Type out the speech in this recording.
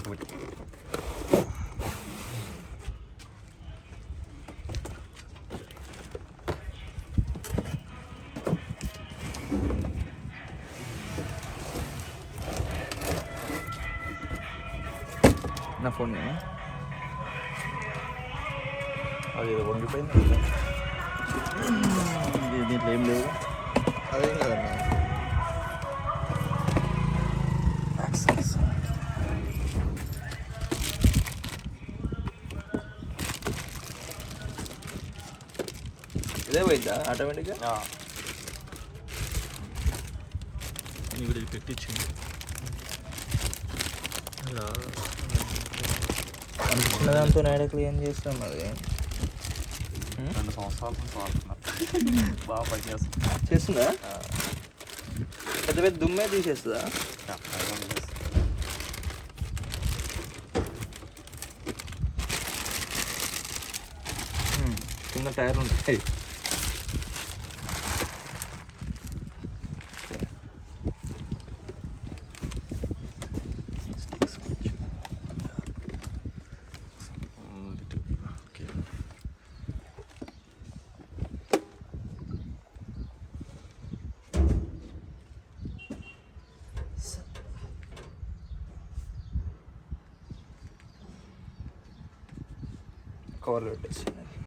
పెట్టి నా ఫోన్ అది వంగిపోయింది. దీంట్లో ఏం లేవు. అదేం కదన్నా. ఇదే పోయిందా ఆటోమేటిక్గా? ఇక్కడ పెట్టించింది. అలా అనుకున్న దాంతో నైడక్లు ఏం చేస్తాం మరి. 2 సంవత్సరాల నుంచి వాడుతున్నా. బాగా పనిచేస్తుంది. చేస్తుందా? పెద్ద పెద్ద దుమ్మే తీసేస్తుందా? కింద టైర్లు ఉంటాయి. కవర్లు పెట్టేసి